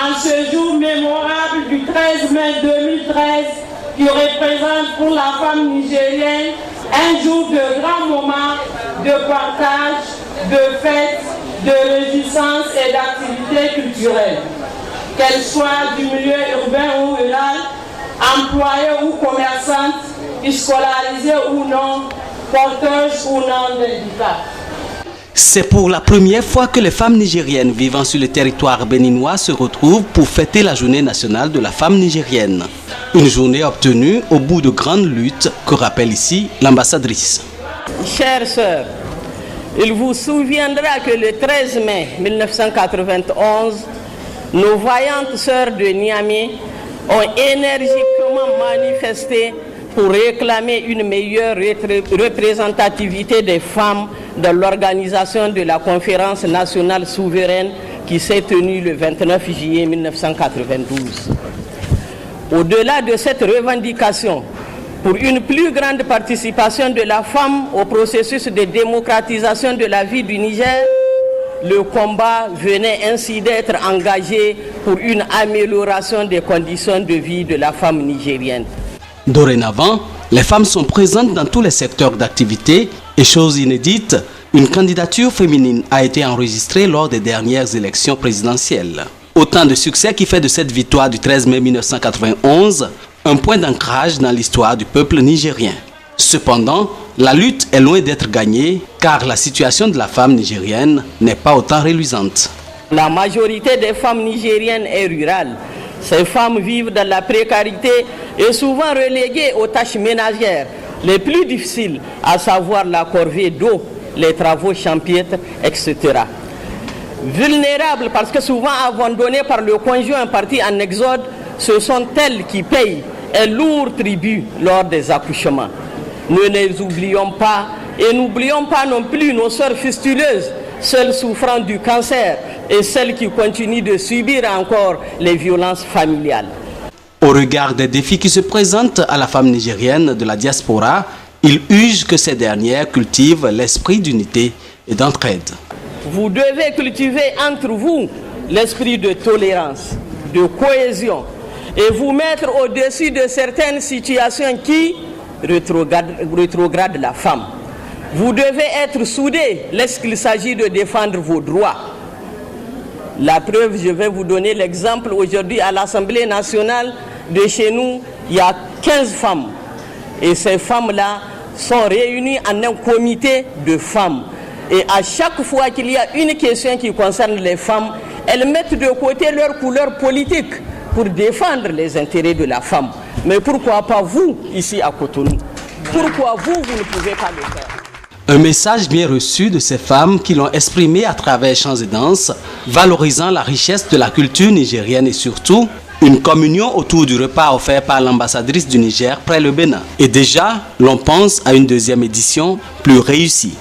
En ce jour mémorable du 13 mai 2013, qui représente pour la femme nigérienne un jour de grand moment de partage, de fête, de réjouissance et d'activités culturelles. Qu'elles soient du milieu urbain ou rural, employées ou commerçantes, scolarisées ou non, porteuses ou non d'handicap. C'est pour la première fois que les femmes nigériennes vivant sur le territoire béninois se retrouvent pour fêter la journée nationale de la femme nigérienne. Une journée obtenue au bout de grandes luttes que rappelle ici l'ambassadrice. Chères sœurs, il vous souviendra que le 13 mai 1991, nos vaillantes sœurs de Niamey ont énergiquement manifesté pour réclamer une meilleure représentativité des femmes dans l'organisation de la conférence nationale souveraine qui s'est tenue le 29 juillet 1992. Au-delà de cette revendication, pour une plus grande participation de la femme au processus de démocratisation de la vie du Niger, le combat venait ainsi d'être engagé pour une amélioration des conditions de vie de la femme nigérienne. Dorénavant, les femmes sont présentes dans tous les secteurs d'activité et chose inédite, une candidature féminine a été enregistrée lors des dernières élections présidentielles. Autant de succès qui fait de cette victoire du 13 mai 1991 un point d'ancrage dans l'histoire du peuple nigérien. Cependant, la lutte est loin d'être gagnée car la situation de la femme nigérienne n'est pas autant reluisante. La majorité des femmes nigériennes est rurale. Ces femmes vivent dans la précarité et souvent reléguées aux tâches ménagères les plus difficiles, à savoir la corvée d'eau, les travaux champêtres, etc. Vulnérables parce que souvent abandonnées par le conjoint parti en exode, ce sont elles qui payent un lourd tribut lors des accouchements. Ne les oublions pas et n'oublions pas non plus nos sœurs fistuleuses, celles souffrant du cancer et celles qui continuent de subir encore les violences familiales. Au regard des défis qui se présentent à la femme nigérienne de la diaspora, il urge que ces dernières cultivent l'esprit d'unité et d'entraide. Vous devez cultiver entre vous l'esprit de tolérance, de cohésion et vous mettre au-dessus de certaines situations qui rétrogradent la femme. Vous devez être soudés lorsqu'il s'agit de défendre vos droits. La preuve, je vais vous donner l'exemple aujourd'hui à l'Assemblée nationale de chez nous, il y a 15 femmes. Et ces femmes-là sont réunies en un comité de femmes. Et à chaque fois qu'il y a une question qui concerne les femmes, elles mettent de côté leur couleur politique pour défendre les intérêts de la femme. Mais pourquoi pas vous, ici à Cotonou? Pourquoi vous ne pouvez pas le faire? Un message bien reçu de ces femmes qui l'ont exprimé à travers chants et danses, valorisant la richesse de la culture nigérienne et surtout une communion autour du repas offert par l'ambassadrice du Niger près le Bénin. Et déjà, l'on pense à une deuxième édition plus réussie.